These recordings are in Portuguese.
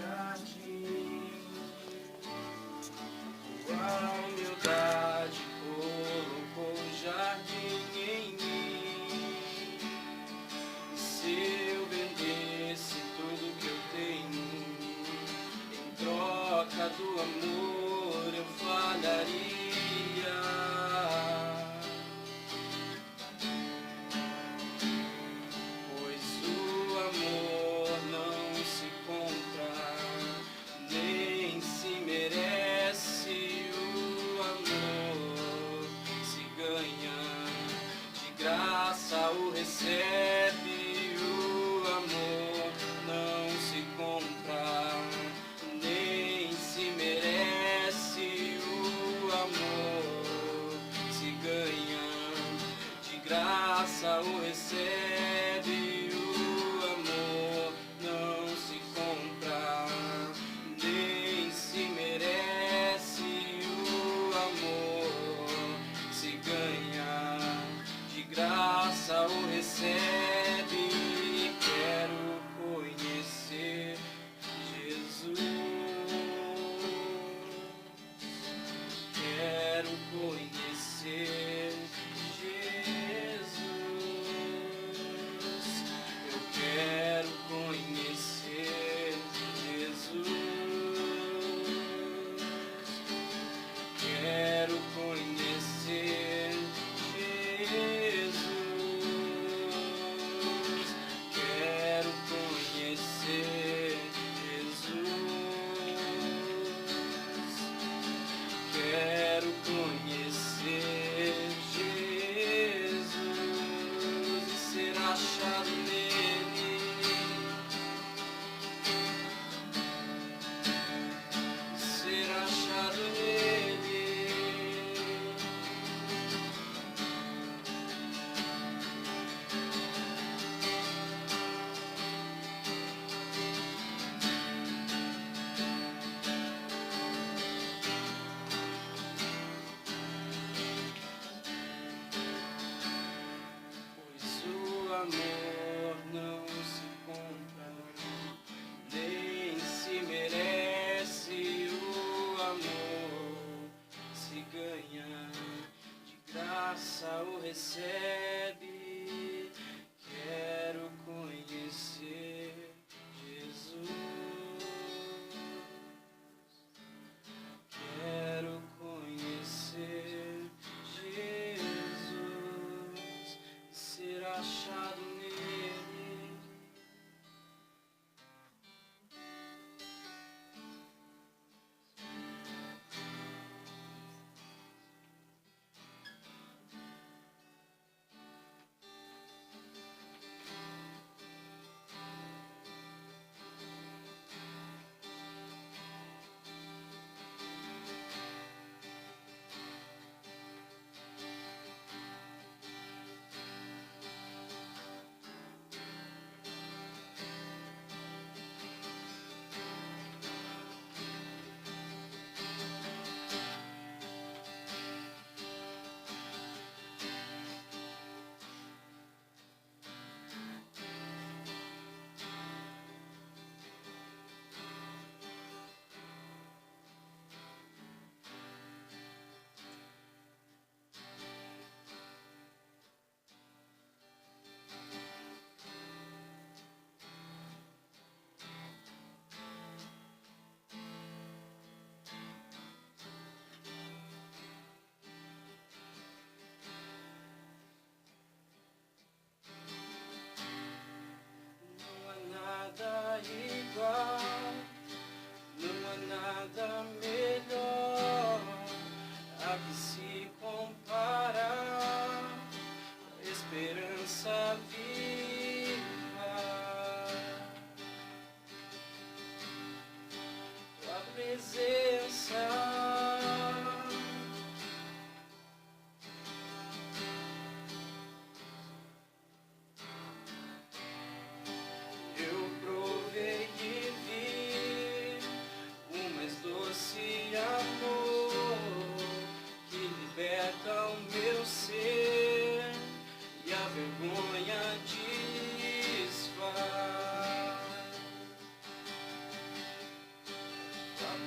jardim. A humildade colocou um jardim em mim. E se eu vendesse tudo que eu tenho, em troca do amor eu falharia. Pois o amor não se compra,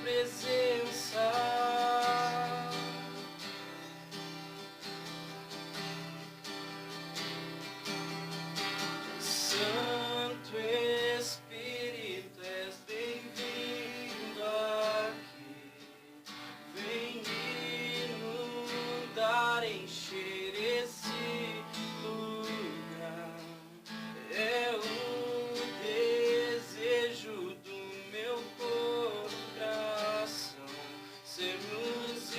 presença. Santo Espírito, és bem-vindo aqui. Vem inundar, encher esse lugar. É o desejo do meu coração, sermos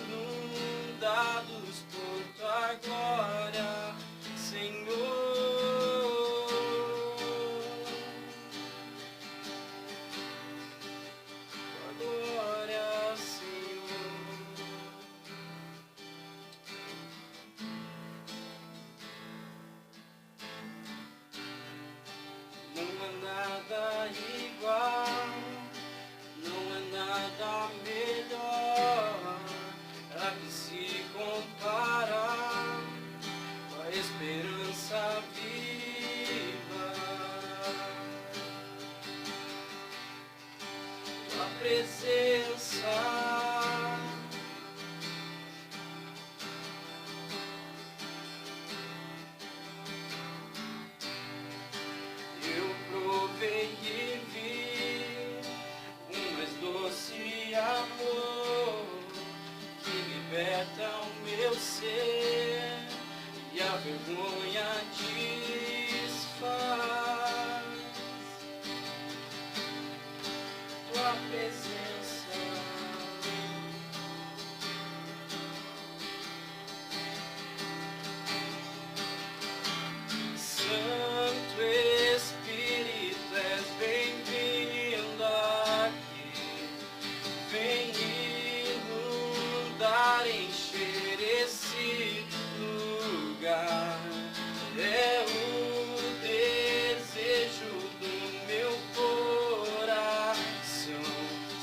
inundados por tua glória, Senhor. Nada igual, não é nada melhor a que se compara com a esperança viva. Tua presença, e vi mais doce amor que liberta o meu ser e a vergonha desfaz. Tua presença, Santo Espírito, és bem-vindo aqui. Vem inundar, encher esse lugar. É o desejo do meu coração,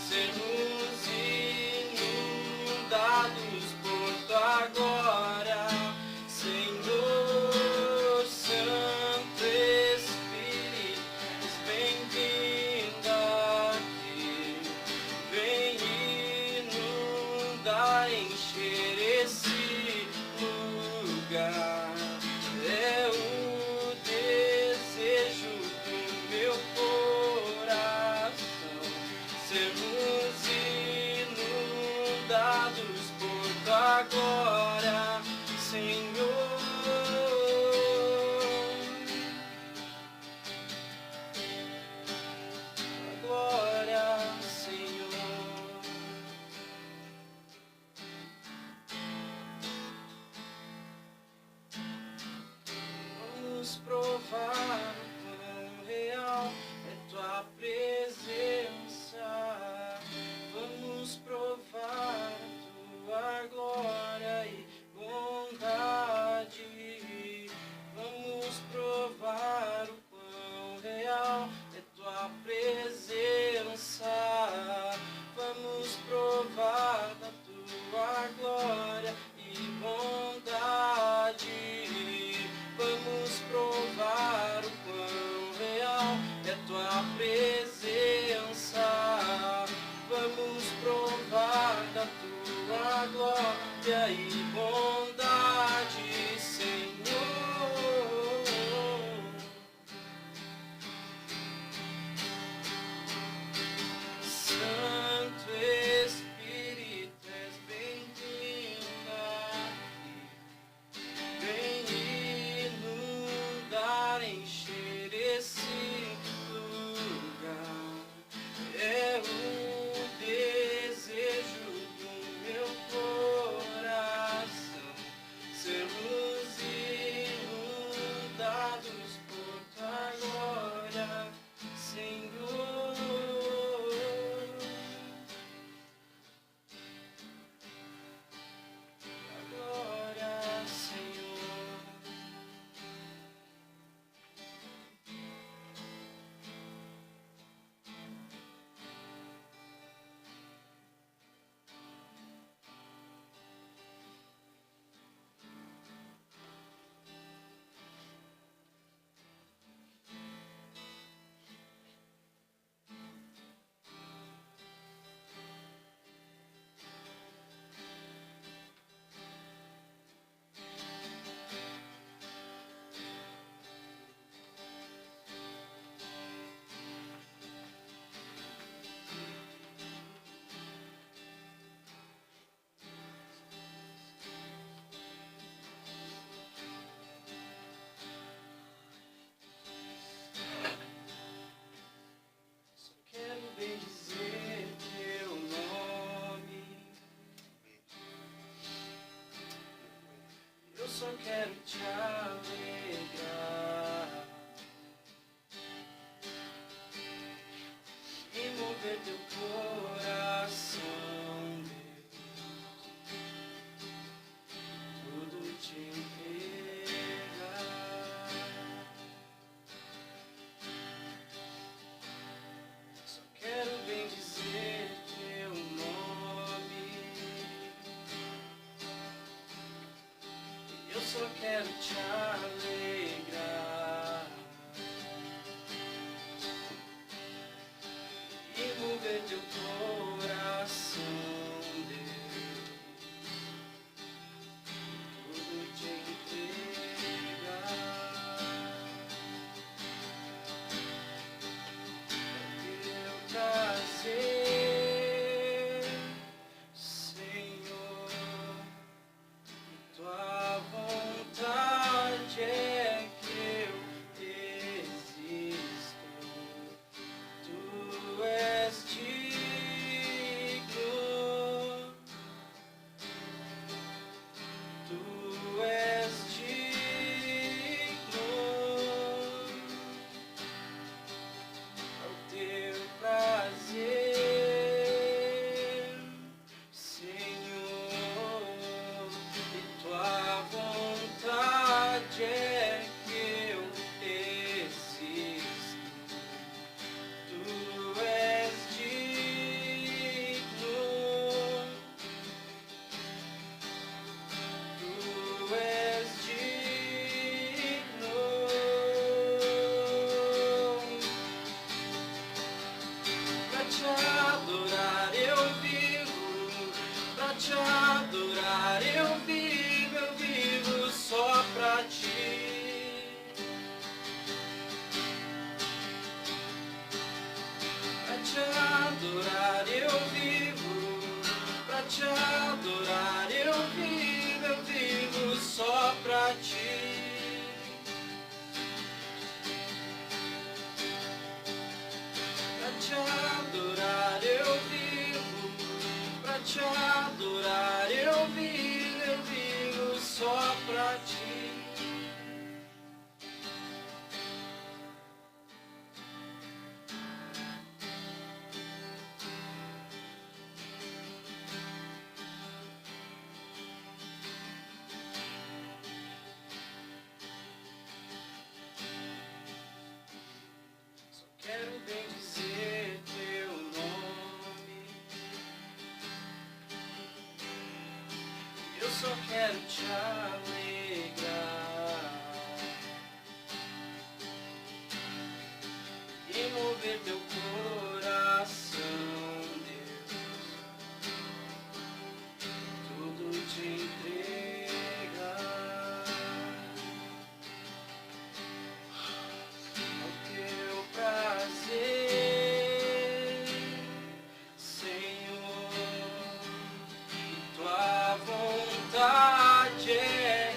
sermos inundados por tua glória, Senhor. Santo Espírito, és bem-vindo aqui. Vem inundar, encher esse lugar. É o desejo do meu coração, sermos inundados por tua glória, Senhor. Glória, Senhor. Vamos provar o quão real é tua presença. Vamos provar tua glória e bondade. Vamos provar o quão real é tua presença. Vamos provar da tua glória e bondade. Vamos provar o quão real é tua presença. quero te alegrar e mover teu coração, Deus, tudo te entregar. Só quero bem dizer teu nome, eu só quero te alegrar e mover teu coração, Deus, tudo te entregar. Teu prazer, Senhor, tua vontade é que eu existo. Tu és digno, tu és digno, ao teu prazer, Senhor, e tua vontade é que eu existo. Tu és digno, tu és digno. Pra te adorar eu vivo, pra te adorar eu vivo só pra ti. Pra te adorar eu vivo, pra te adorar eu vivo só pra ti. Pra te adorar eu vivo, pra te adorar eu vivo só pra ti. Só quero bem dizer teu nome, eu só quero te alegrar e mover teu coração, Deus, tudo te entregar. Ao teu prazer, Senhor, e tua vontade é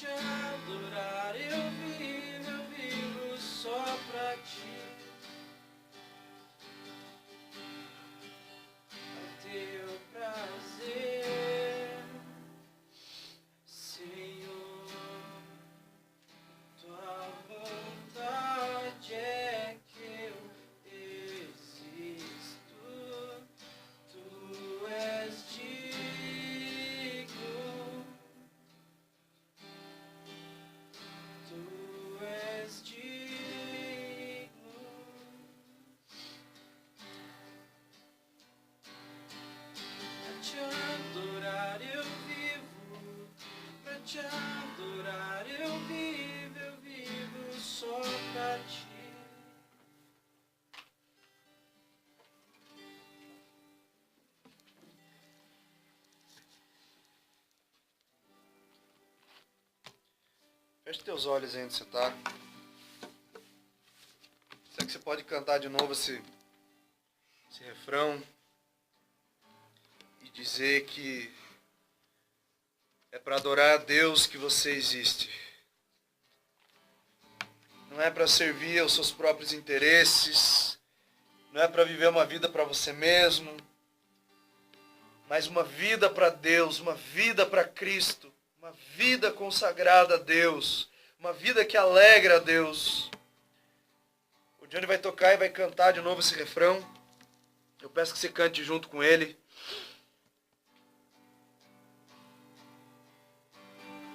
te adorar, eu vivo só pra ti. A teu prazer, Senhor, tua vontade é que eu existo. Tu és digno. Tu és digno. Pra te adorar eu vivo. Pra te adorar eu vivo só pra ti. Feche teus olhos aí onde você está. Será que você pode cantar de novo esse refrão? E dizer que é para adorar a Deus que você existe. Não é para servir aos seus próprios interesses. Não é para viver uma vida para você mesmo. Mas uma vida para Deus, uma vida para Cristo. Uma vida consagrada a Deus. Uma vida que alegra a Deus. O Johnny vai tocar e vai cantar de novo esse refrão. Eu peço que você cante junto com ele.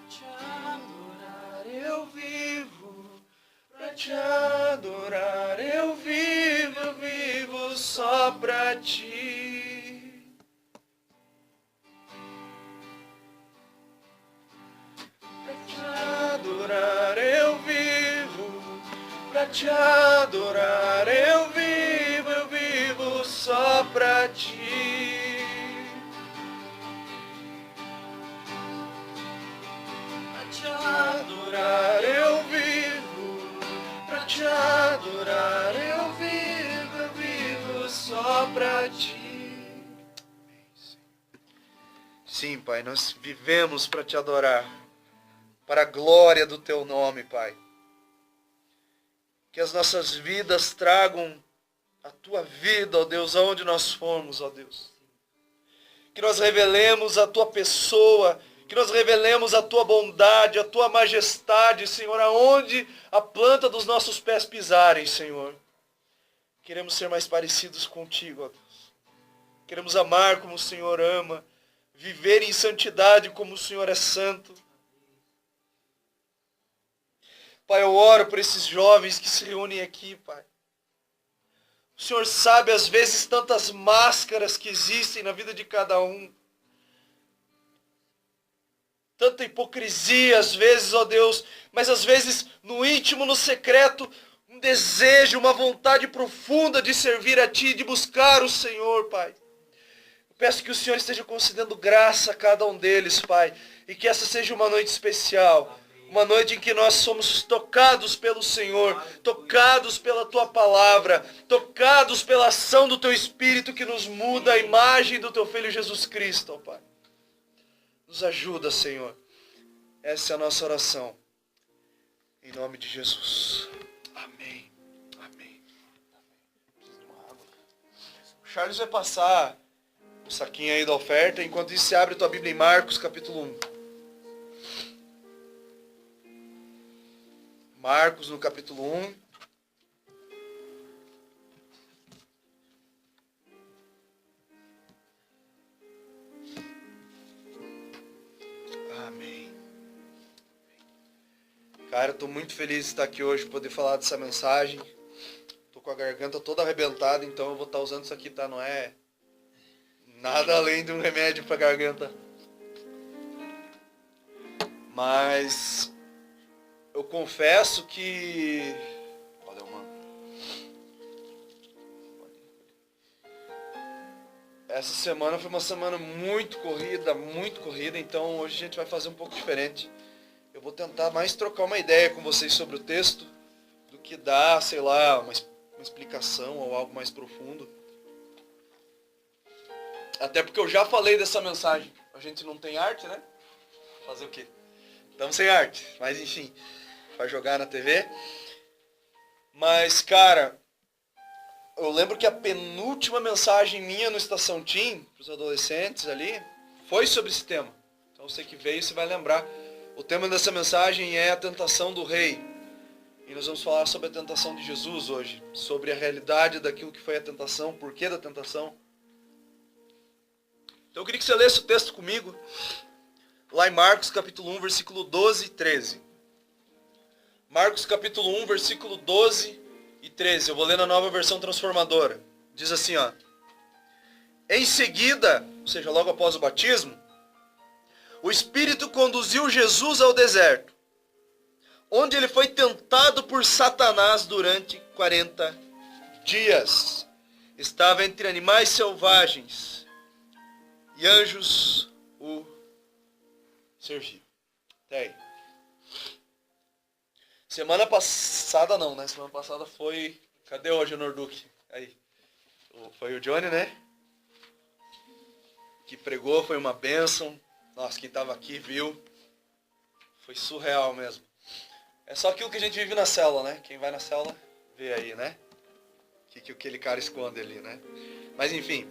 Te adorar eu vivo. Pra te adorar eu vivo só pra ti. Adorar eu vivo, pra te adorar eu vivo só pra ti. Pra te adorar eu vivo, pra te adorar eu vivo só pra ti. Sim, Pai, nós vivemos para te adorar. Para a glória do teu nome, Pai. Que as nossas vidas tragam a tua vida, ó Deus, aonde nós formos, ó Deus. Que nós revelemos a tua pessoa, que nós revelemos a tua bondade, a tua majestade, Senhor, aonde a planta dos nossos pés pisarem, Senhor. Queremos ser mais parecidos contigo, ó Deus. Queremos amar como o Senhor ama, viver em santidade como o Senhor é santo. Pai, eu oro por esses jovens que se reúnem aqui, Pai. O Senhor sabe, às vezes, tantas máscaras que existem na vida de cada um. Tanta hipocrisia, às vezes, ó Deus. Mas, às vezes, no íntimo, no secreto, um desejo, uma vontade profunda de servir a Ti, de buscar o Senhor, Pai. Eu peço que o Senhor esteja concedendo graça a cada um deles, Pai. E que essa seja uma noite especial. Uma noite em que nós somos tocados pelo Senhor, tocados pela Tua palavra, tocados pela ação do Teu Espírito que nos muda a imagem do Teu Filho Jesus Cristo, ó Pai. Nos ajuda, Senhor. Essa é a nossa oração. Em nome de Jesus. Amém. Amém. O Charles vai passar o saquinho aí da oferta. Enquanto isso, você abre tua Bíblia em Marcos, capítulo 1. Marcos, no capítulo 1. Amém. Cara, eu estou muito feliz de estar aqui hoje, poder falar dessa mensagem. Estou com a garganta toda arrebentada, então eu vou estar usando isso aqui, tá? Não é nada além de um remédio para garganta. Mas eu confesso que... Valeu, mano. Essa semana foi uma semana muito corrida, então hoje a gente vai fazer um pouco diferente. Eu vou tentar mais trocar uma ideia com vocês sobre o texto do que dar, sei lá, uma explicação ou algo mais profundo. Até porque eu já falei dessa mensagem. A gente não tem arte, né? Fazer o quê? Estamos sem arte, mas enfim, vai jogar na TV. Mas, cara, eu lembro que a penúltima mensagem minha no Estação Team, para os adolescentes ali, foi sobre esse tema. Então você que veio, você vai lembrar. O tema dessa mensagem é a tentação do rei. E nós vamos falar sobre a tentação de Jesus hoje. Sobre a realidade daquilo que foi a tentação, o porquê da tentação. Então eu queria que você lesse o texto comigo. Lá em Marcos capítulo 1, versículo 12 e 13. Marcos capítulo 1, versículo 12 e 13. Eu vou ler na Nova Versão Transformadora. Diz assim, ó. Em seguida, ou seja, logo após o batismo, o Espírito conduziu Jesus ao deserto, onde ele foi tentado por Satanás durante 40 dias. Estava entre animais selvagens e anjos o serviam. Até aí. Semana passada não, né? Semana passada foi... Cadê o Agenor Duque? Aí. Foi o Johnny, né? Que pregou, foi uma bênção. Nossa, quem estava aqui viu. Foi surreal mesmo. É só aquilo que a gente vive na célula, né? Quem vai na célula, vê aí, né? O que aquele cara esconde ali, né? Mas enfim.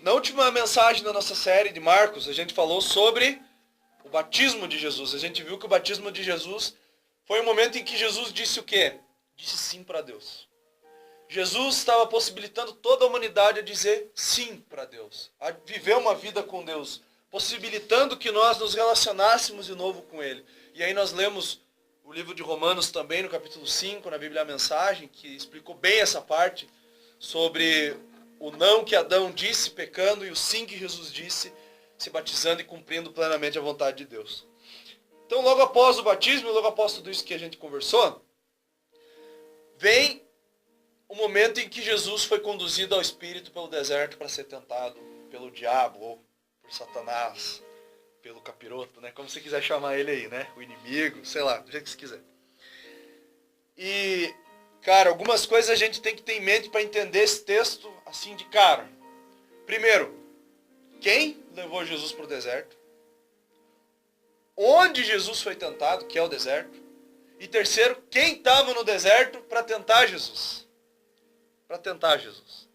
Na última mensagem da nossa série de Marcos, a gente falou sobre o batismo de Jesus. A gente viu que o batismo de Jesus foi o momento em que Jesus disse o quê? Disse sim para Deus. Jesus estava possibilitando toda a humanidade a dizer sim para Deus. A viver uma vida com Deus. Possibilitando que nós nos relacionássemos de novo com Ele. E aí nós lemos o livro de Romanos também, no capítulo 5, na Bíblia a Mensagem, que explicou bem essa parte sobre o não que Adão disse pecando e o sim que Jesus disse se batizando e cumprindo plenamente a vontade de Deus. Então, logo após o batismo, logo após tudo isso que a gente conversou, vem o momento em que Jesus foi conduzido ao Espírito pelo deserto para ser tentado pelo diabo ou por Satanás, pelo capiroto, né? Como você quiser chamar ele aí, né? O inimigo, sei lá, do jeito que você quiser. E, cara, algumas coisas a gente tem que ter em mente para entender esse texto assim de cara. Primeiro, quem levou Jesus para o deserto? Onde Jesus foi tentado, que é o deserto? E terceiro, quem estava no deserto para tentar Jesus? Para tentar Jesus.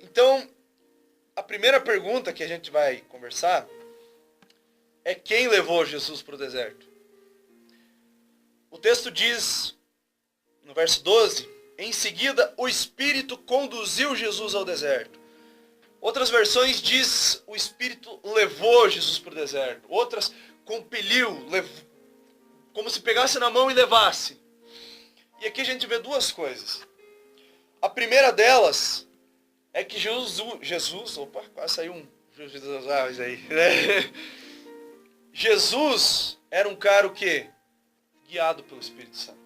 Então, a primeira pergunta que a gente vai conversar é quem levou Jesus para o deserto. O texto diz, no verso 12, em seguida o Espírito conduziu Jesus ao deserto. Outras versões diz o Espírito levou Jesus para o deserto. Outras compeliu, como se pegasse na mão e levasse. E aqui a gente vê duas coisas. A primeira delas é que Jesus, opa, quase saiu um Jesus aí, né? Jesus era um cara o quê? Guiado pelo Espírito Santo.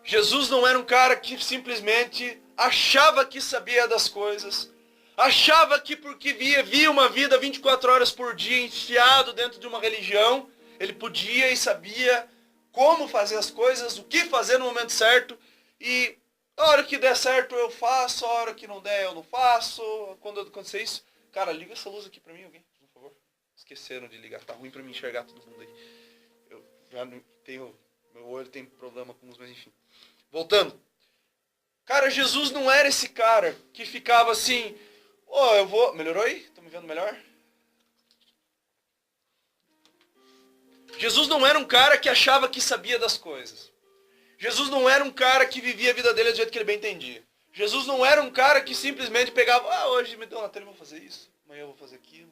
Jesus não era um cara que simplesmente achava que sabia das coisas, achava que porque via uma vida 24 horas por dia enfiado dentro de uma religião, ele podia e sabia como fazer as coisas, o que fazer no momento certo, e a hora que der certo eu faço, a hora que não der eu não faço. Quando acontecer isso, cara, liga essa luz aqui pra mim, alguém, por favor. Esqueceram de ligar, tá ruim pra mim enxergar todo mundo aí. Eu já não tenho, meu olho tem problema com luz, mas enfim. Voltando. Cara, Jesus não era esse cara que ficava assim, eu vou... Melhorou aí? Estão me vendo melhor? Jesus não era um cara que achava que sabia das coisas. Jesus não era um cara que vivia a vida dele do jeito que ele bem entendia. Jesus não era um cara que simplesmente pegava, hoje me deu na telha, eu vou fazer isso, amanhã eu vou fazer aquilo.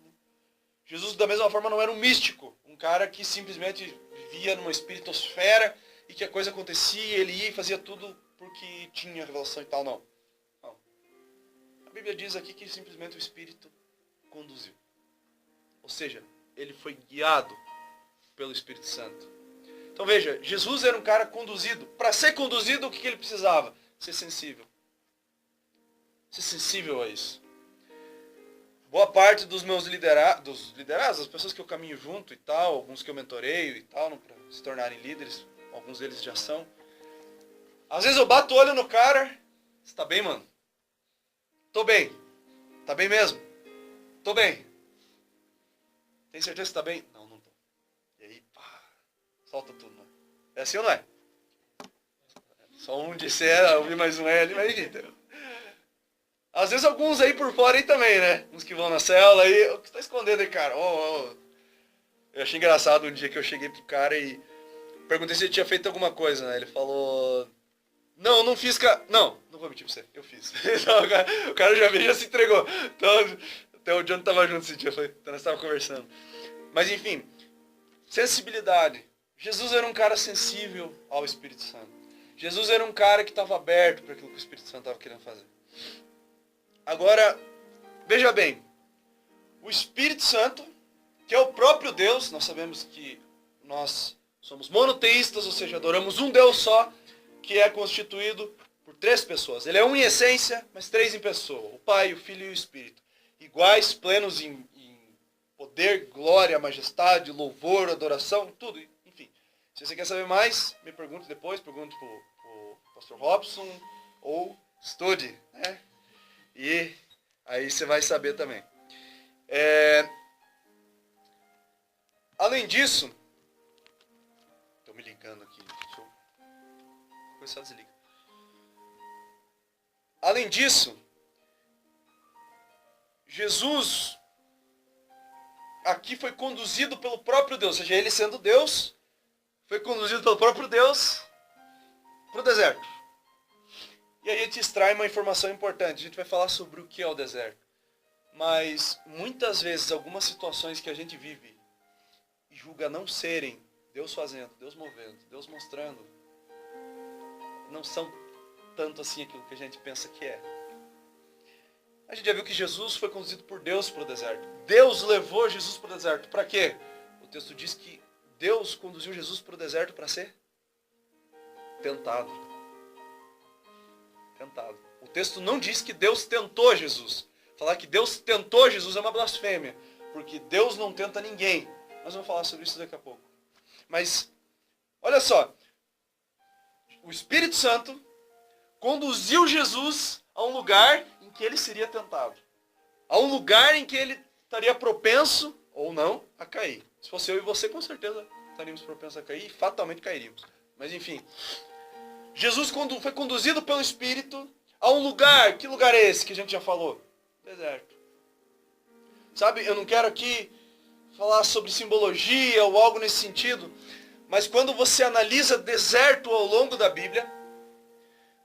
Jesus, da mesma forma, não era um místico, um cara que simplesmente vivia numa espiritosfera e que a coisa acontecia, ele ia e fazia tudo porque tinha revelação e tal, não. Não. A Bíblia diz aqui que simplesmente o Espírito conduziu. Ou seja, ele foi guiado pelo Espírito Santo. Então veja, Jesus era um cara conduzido. Para ser conduzido, o que ele precisava? Ser sensível. Ser sensível a isso. Boa parte dos meus liderados, as pessoas que eu caminho junto e tal, alguns que eu mentoreio e tal, para se tornarem líderes, alguns deles já são. Às vezes eu bato o olho no cara, você tá bem, mano? Tô bem. Tá bem mesmo? Tô bem. Tem certeza que tá bem? Não, não tô. solta tudo, né? É assim ou não é? Só um disse ouvir mais um L, mas entendeu? Às vezes alguns aí por fora aí também, né? Uns que vão na célula aí, o que você tá escondendo aí, cara? Eu achei engraçado um dia que eu cheguei pro cara e perguntei se ele tinha feito alguma coisa, né? Ele falou, não, não fiz, não vou mentir pra você, eu fiz. Então, o cara já se entregou. Então, até o John tava junto esse dia, então nós tava conversando. Mas enfim, sensibilidade. Jesus era um cara sensível ao Espírito Santo. Jesus era um cara que estava aberto para aquilo que o Espírito Santo estava querendo fazer. Agora, veja bem, o Espírito Santo, que é o próprio Deus, nós sabemos que nós somos monoteístas, ou seja, adoramos um Deus só, que é constituído por 3 pessoas. Ele é um em essência, mas 3 em pessoa, o Pai, o Filho e o Espírito. Iguais, plenos em poder, glória, majestade, louvor, adoração, tudo, enfim. Se você quer saber mais, me pergunte depois, pergunte para o pastor Robson, ou estude, né? E aí você vai saber também. Além disso, estou me ligando aqui, deixa eu começar a desligar. Além disso, Jesus aqui foi conduzido pelo próprio Deus, ou seja, ele sendo Deus, foi conduzido pelo próprio Deus para o deserto. E aí a gente extrai uma informação importante. A gente vai falar sobre o que é o deserto. Mas muitas vezes, algumas situações que a gente vive e julga não serem Deus fazendo, Deus movendo, Deus mostrando, não são tanto assim aquilo que a gente pensa que é. A gente já viu que Jesus foi conduzido por Deus para o deserto. Deus levou Jesus para o deserto. Para quê? O texto diz que Deus conduziu Jesus para o deserto para ser tentado. Tentado. O texto não diz que Deus tentou Jesus. Falar que Deus tentou Jesus é uma blasfêmia, porque Deus não tenta ninguém. Nós vamos falar sobre isso daqui a pouco. Mas, olha só, o Espírito Santo conduziu Jesus a um lugar em que ele seria tentado. A um lugar em que ele estaria propenso, ou não, a cair. Se fosse eu e você, com certeza estaríamos propensos a cair e fatalmente cairíamos. Mas enfim, Jesus foi conduzido pelo Espírito a um lugar. Que lugar é esse que a gente já falou? Deserto. Sabe, eu não quero aqui falar sobre simbologia ou algo nesse sentido, mas quando você analisa deserto ao longo da Bíblia,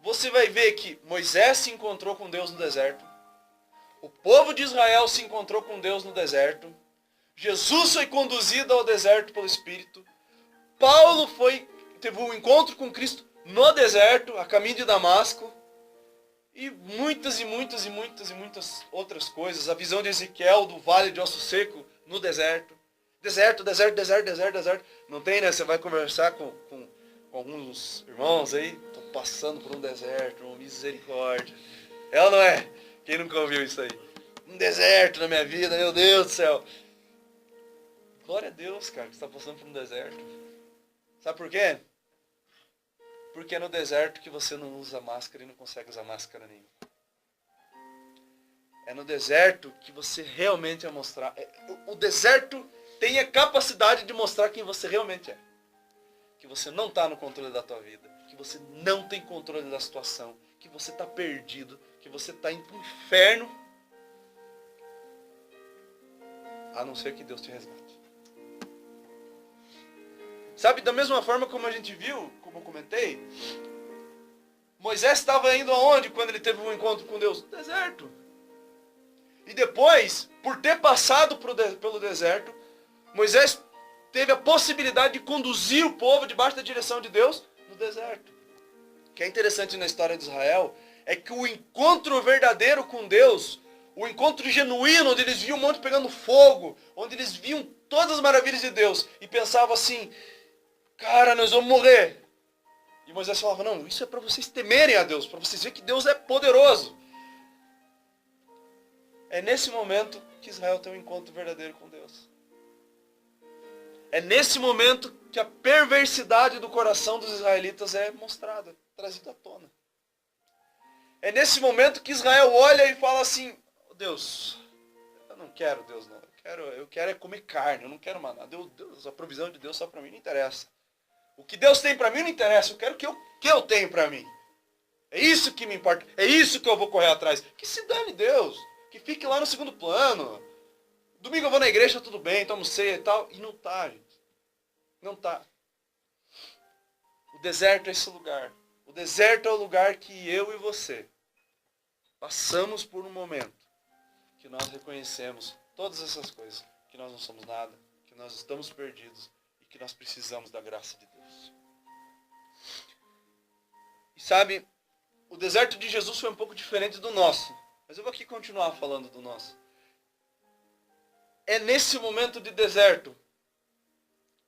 você vai ver que Moisés se encontrou com Deus no deserto, o povo de Israel se encontrou com Deus no deserto, Jesus foi conduzido ao deserto pelo Espírito, Paulo teve um encontro com Cristo no deserto, a caminho de Damasco, e muitas outras coisas. A visão de Ezequiel do vale de osso seco no deserto. Deserto. Não tem, né? Você vai conversar com alguns irmãos aí, tô passando por um deserto, uma misericórdia. É ou não é? Quem nunca ouviu isso aí? Um deserto na minha vida, meu Deus do céu. Glória a Deus, cara, que você está passando por um deserto. Sabe por quê? Porque é no deserto que você não usa máscara e não consegue usar máscara nenhuma. É no deserto que você realmente vai mostrar. O deserto tem a capacidade de mostrar quem você realmente é. Que você não está no controle da tua vida. Que você não tem controle da situação. Que você está perdido. Que você está indo para o inferno. A não ser que Deus te resgate. Sabe, da mesma forma como a gente viu, como eu comentei, Moisés estava indo aonde quando ele teve um encontro com Deus? No deserto. E depois, por ter passado pelo deserto, Moisés teve a possibilidade de conduzir o povo debaixo da direção de Deus no deserto. O que é interessante na história de Israel é que o encontro verdadeiro com Deus, o encontro genuíno, onde eles viam o monte pegando fogo, onde eles viam todas as maravilhas de Deus e pensavam assim, cara, nós vamos morrer. E Moisés falava, não, isso é para vocês temerem a Deus, para vocês verem que Deus é poderoso. É nesse momento que Israel tem um encontro verdadeiro com Deus. É nesse momento que a perversidade do coração dos israelitas é mostrada, trazida à tona. É nesse momento que Israel olha e fala assim, oh, Deus, eu não quero Deus não, eu quero é comer carne, eu não quero maná. Deus, a provisão de Deus só para mim não interessa. O que Deus tem para mim não interessa, eu quero o que eu tenho para mim. É isso que me importa, é isso que eu vou correr atrás. Que se dane Deus, que fique lá no segundo plano. Domingo eu vou na igreja, tudo bem, tomo ceia e tal. E não tá, gente. Não tá. O deserto é esse lugar. O deserto é o lugar que eu e você passamos por um momento que nós reconhecemos todas essas coisas. Que nós não somos nada, que nós estamos perdidos e que nós precisamos da graça de Deus. E sabe, o deserto de Jesus foi um pouco diferente do nosso. Mas eu vou aqui continuar falando do nosso. É nesse momento de deserto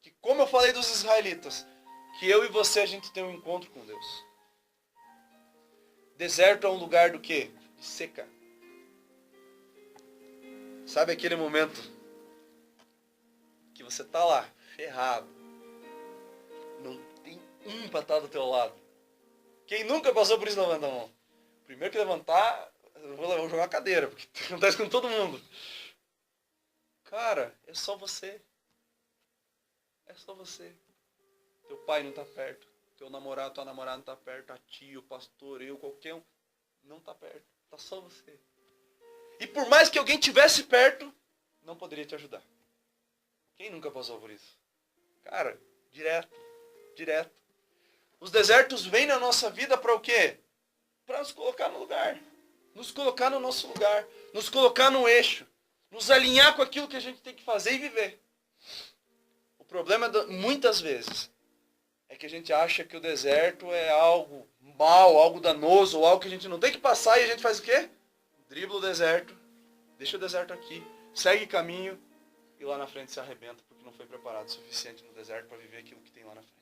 que, como eu falei dos israelitas, que eu e você a gente tem um encontro com Deus. Deserto é um lugar do quê? De seca. Sabe aquele momento que você tá lá, ferrado. Não tem um pra estar do teu lado. Quem nunca passou por isso, levanta a mão. Primeiro que levantar, eu vou jogar a cadeira, porque acontece com todo mundo. Cara, é só você. É só você. Teu pai não tá perto. Teu namorado, tua namorada não tá perto. A tia, o pastor, eu, qualquer um. Não tá perto. Tá só você. E por mais que alguém tivesse perto, não poderia te ajudar. Quem nunca passou por isso? Cara, direto. Os desertos vêm na nossa vida para o quê? Para nos colocar no lugar. Nos colocar no nosso lugar. Nos colocar no eixo. Nos alinhar com aquilo que a gente tem que fazer e viver. O problema, muitas vezes, é que a gente acha que o deserto é algo mal, algo danoso, ou algo que a gente não tem que passar, e a gente faz o quê? Dribla o deserto, deixa o deserto aqui, segue caminho, e lá na frente se arrebenta, porque não foi preparado o suficiente no deserto para viver aquilo que tem lá na frente.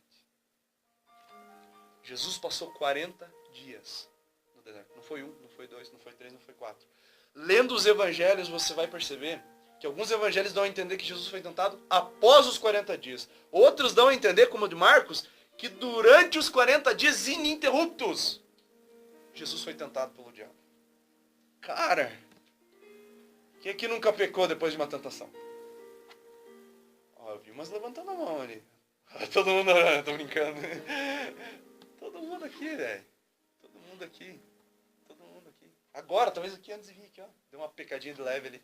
Jesus passou 40 dias no deserto. Não foi 1, não foi 2, não foi 3, não foi 4. Lendo os evangelhos, você vai perceber que alguns evangelhos dão a entender que Jesus foi tentado após os 40 dias. Outros dão a entender, como o de Marcos, que durante os 40 dias ininterruptos, Jesus foi tentado pelo diabo. Cara, quem aqui nunca pecou depois de uma tentação? Ó, eu vi umas levantando a mão ali. Todo mundo orando, tô brincando. Todo mundo aqui, velho. Todo mundo aqui. Agora, talvez aqui antes de vir aqui, ó. Deu uma pecadinha de leve ali.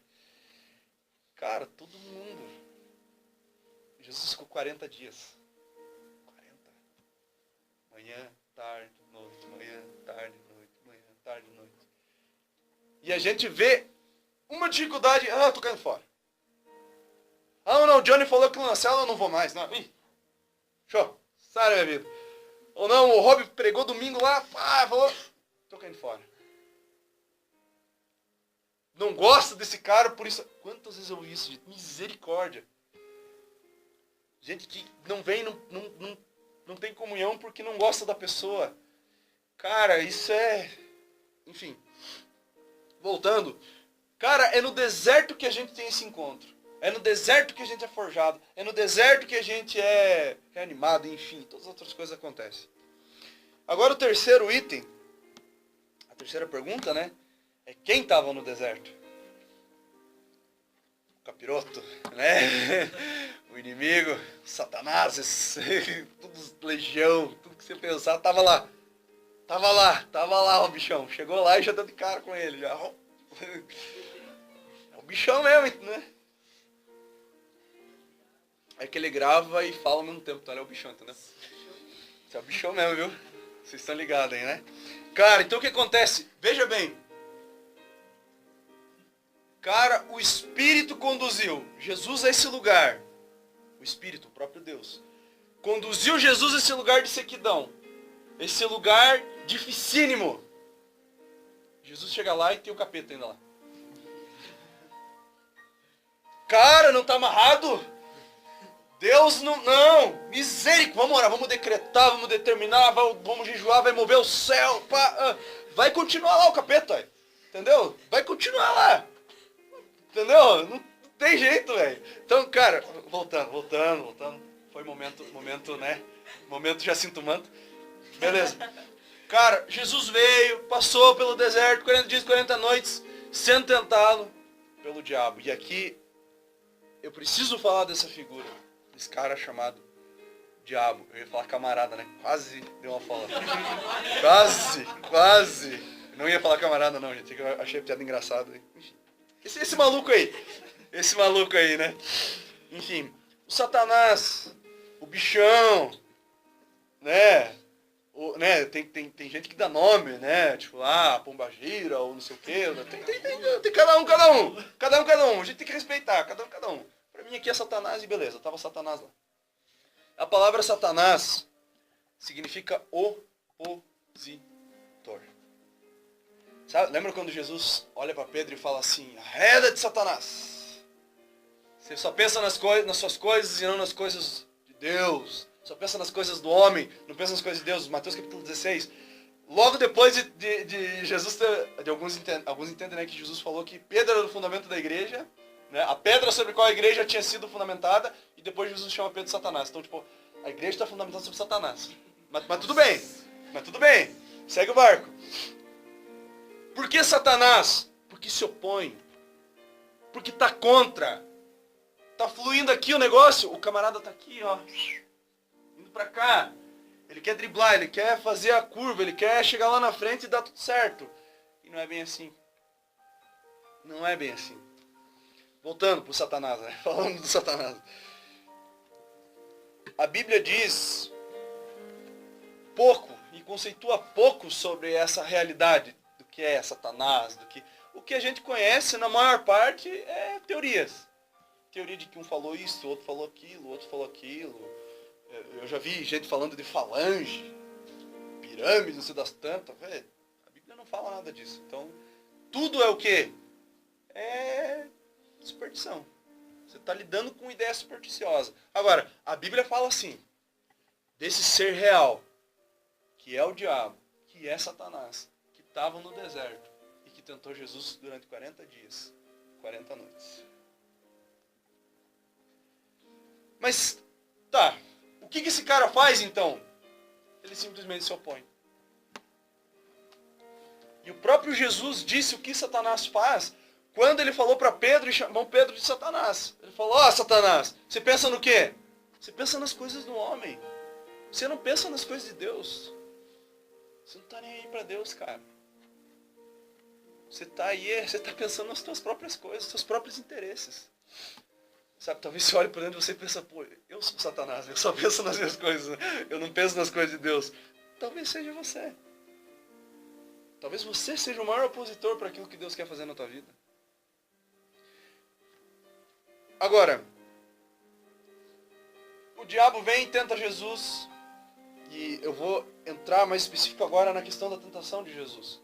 Cara, todo mundo. Jesus ficou 40 dias. 40. Manhã, tarde, noite. Manhã, tarde, noite. Manhã, tarde, noite. E a gente vê uma dificuldade. Ah, eu tô caindo fora. Ah, não, o Johnny falou que no céu eu não vou mais. Não. Ih, show. Sai da minha vida. Ou não, o Rob pregou domingo lá. Ah, falou. Tô caindo fora. Não gosto desse cara, por isso... Quantas vezes eu ouvi isso, gente? Misericórdia. Gente que não vem, não tem comunhão porque não gosta da pessoa. Cara, isso é... Enfim. Voltando. Cara, é no deserto que a gente tem esse encontro. É no deserto que a gente é forjado. É no deserto que a gente é reanimado, enfim. Todas as outras coisas acontecem. Agora o terceiro item. A terceira pergunta, né? É quem estava no deserto? O capiroto, né? O inimigo, Satanás, tudo legião, tudo que você pensar, tava lá. Tava lá o bichão. Chegou lá e já deu de cara com ele. Já. É o bichão mesmo, né? É que ele grava e fala ao mesmo tempo, então ele é o bichão, entendeu? Esse é o bichão mesmo, viu? Vocês estão ligados aí, né? Cara, então o que acontece? Veja bem. Cara, o Espírito conduziu Jesus a esse lugar. O Espírito, o próprio Deus. Conduziu Jesus a esse lugar de sequidão. Esse lugar dificílimo. Jesus chega lá e tem o capeta ainda lá. Cara, não tá amarrado? Deus não. Misericórdia. Vamos orar, vamos decretar, vamos determinar, vamos jejuar, vai mover o céu. Vai continuar lá o capeta. Entendeu? Vai continuar lá. Entendeu? Não tem jeito, velho. Então, cara, voltando. Foi momento, né? Momento Jacinto Manto. Beleza. Cara, Jesus veio, passou pelo deserto, 40 dias, 40 noites, sendo tentado pelo diabo. E aqui, eu preciso falar dessa figura, desse cara chamado diabo. Eu ia falar camarada, né? Quase deu uma fala. Quase. Não ia falar camarada não, gente. Eu achei a piada engraçada. Enfim. Esse maluco aí, né? Enfim, o Satanás, o bichão, né? Tem gente que dá nome, né? Tipo, pombagira ou não sei o quê. Tem cada um. A gente tem que respeitar, cada um. Pra mim aqui é Satanás e beleza, tava Satanás lá. A palavra Satanás significa opositor. Sabe, lembra quando Jesus olha para Pedro e fala assim, arreda de Satanás. Você só pensa nas suas coisas e não nas coisas de Deus. Só pensa nas coisas do homem, não pensa nas coisas de Deus. Mateus capítulo 16. Logo depois de Jesus alguns entendem, né, que Jesus falou que Pedro era o fundamento da igreja, né, a pedra sobre a qual a igreja tinha sido fundamentada, e depois Jesus chama Pedro de Satanás. Então, tipo, a igreja está fundamentada sobre Satanás. Mas tudo bem. Segue o barco. Por que Satanás? Porque se opõe. Porque está contra. Está fluindo aqui o negócio. O camarada está aqui, ó. Indo para cá. Ele quer driblar, ele quer fazer a curva, ele quer chegar lá na frente e dar tudo certo. E não é bem assim. Não é bem assim. Voltando para o Satanás, né? Falando do Satanás. A Bíblia diz pouco e conceitua pouco sobre essa realidade do que é Satanás, o que a gente conhece na maior parte é teorias. Teoria de que um falou isso, o outro falou aquilo, o outro falou aquilo. Eu já vi gente falando de falange, pirâmide, não sei das tantas. A Bíblia não fala nada disso. Então, tudo é o quê? É superstição. Você está lidando com uma ideia supersticiosa. Agora, a Bíblia fala assim, desse ser real, que é o diabo, que é Satanás, que estava no deserto e que tentou Jesus durante 40 dias, 40 noites. Mas, tá, o que esse cara faz então? Ele simplesmente se opõe. E o próprio Jesus disse o que Satanás faz quando ele falou para Pedro e chamou Pedro de Satanás. Ele falou, Satanás, você pensa no quê? Você pensa nas coisas do homem. Você não pensa nas coisas de Deus. Você não está nem aí para Deus, cara. Você está pensando nas suas próprias coisas, nos seus próprios interesses. Sabe, talvez você olhe por dentro e você pensa, eu sou Satanás, eu só penso nas minhas coisas, eu não penso nas coisas de Deus. Talvez seja você. Talvez você seja o maior opositor para aquilo que Deus quer fazer na tua vida. Agora, o diabo vem e tenta Jesus, e eu vou entrar mais específico agora na questão da tentação de Jesus.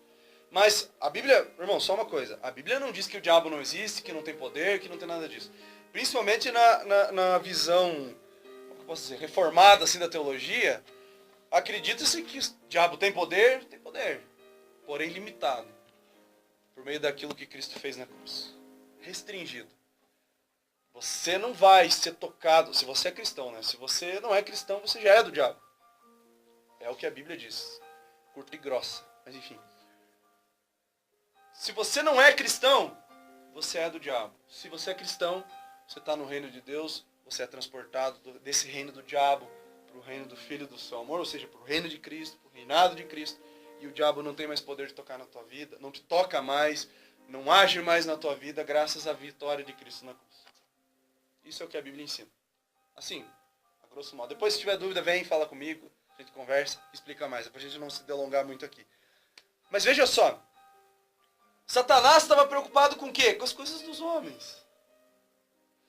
Mas a Bíblia, irmão, só uma coisa, a Bíblia não diz que o diabo não existe, que não tem poder, que não tem nada disso. Principalmente na visão, como eu posso dizer, reformada assim, da teologia, acredita-se que o diabo tem poder, porém limitado, por meio daquilo que Cristo fez na cruz. Restringido. Você não vai ser tocado, se você é cristão, né? Se você não é cristão, você já é do diabo. É o que a Bíblia diz. Curta e grossa, mas enfim. Se você não é cristão, você é do diabo. Se você é cristão, você está no reino de Deus, você é transportado desse reino do diabo para o reino do Filho do seu amor, ou seja, para o reino de Cristo, para o reinado de Cristo, e o diabo não tem mais poder de tocar na tua vida, não te toca mais, não age mais na tua vida, graças à vitória de Cristo na cruz. Isso é o que a Bíblia ensina. Assim, a grosso modo. Depois, se tiver dúvida, vem, fala comigo, a gente conversa, explica mais, para a gente não se delongar muito aqui. Mas veja só, Satanás estava preocupado com o quê? Com as coisas dos homens.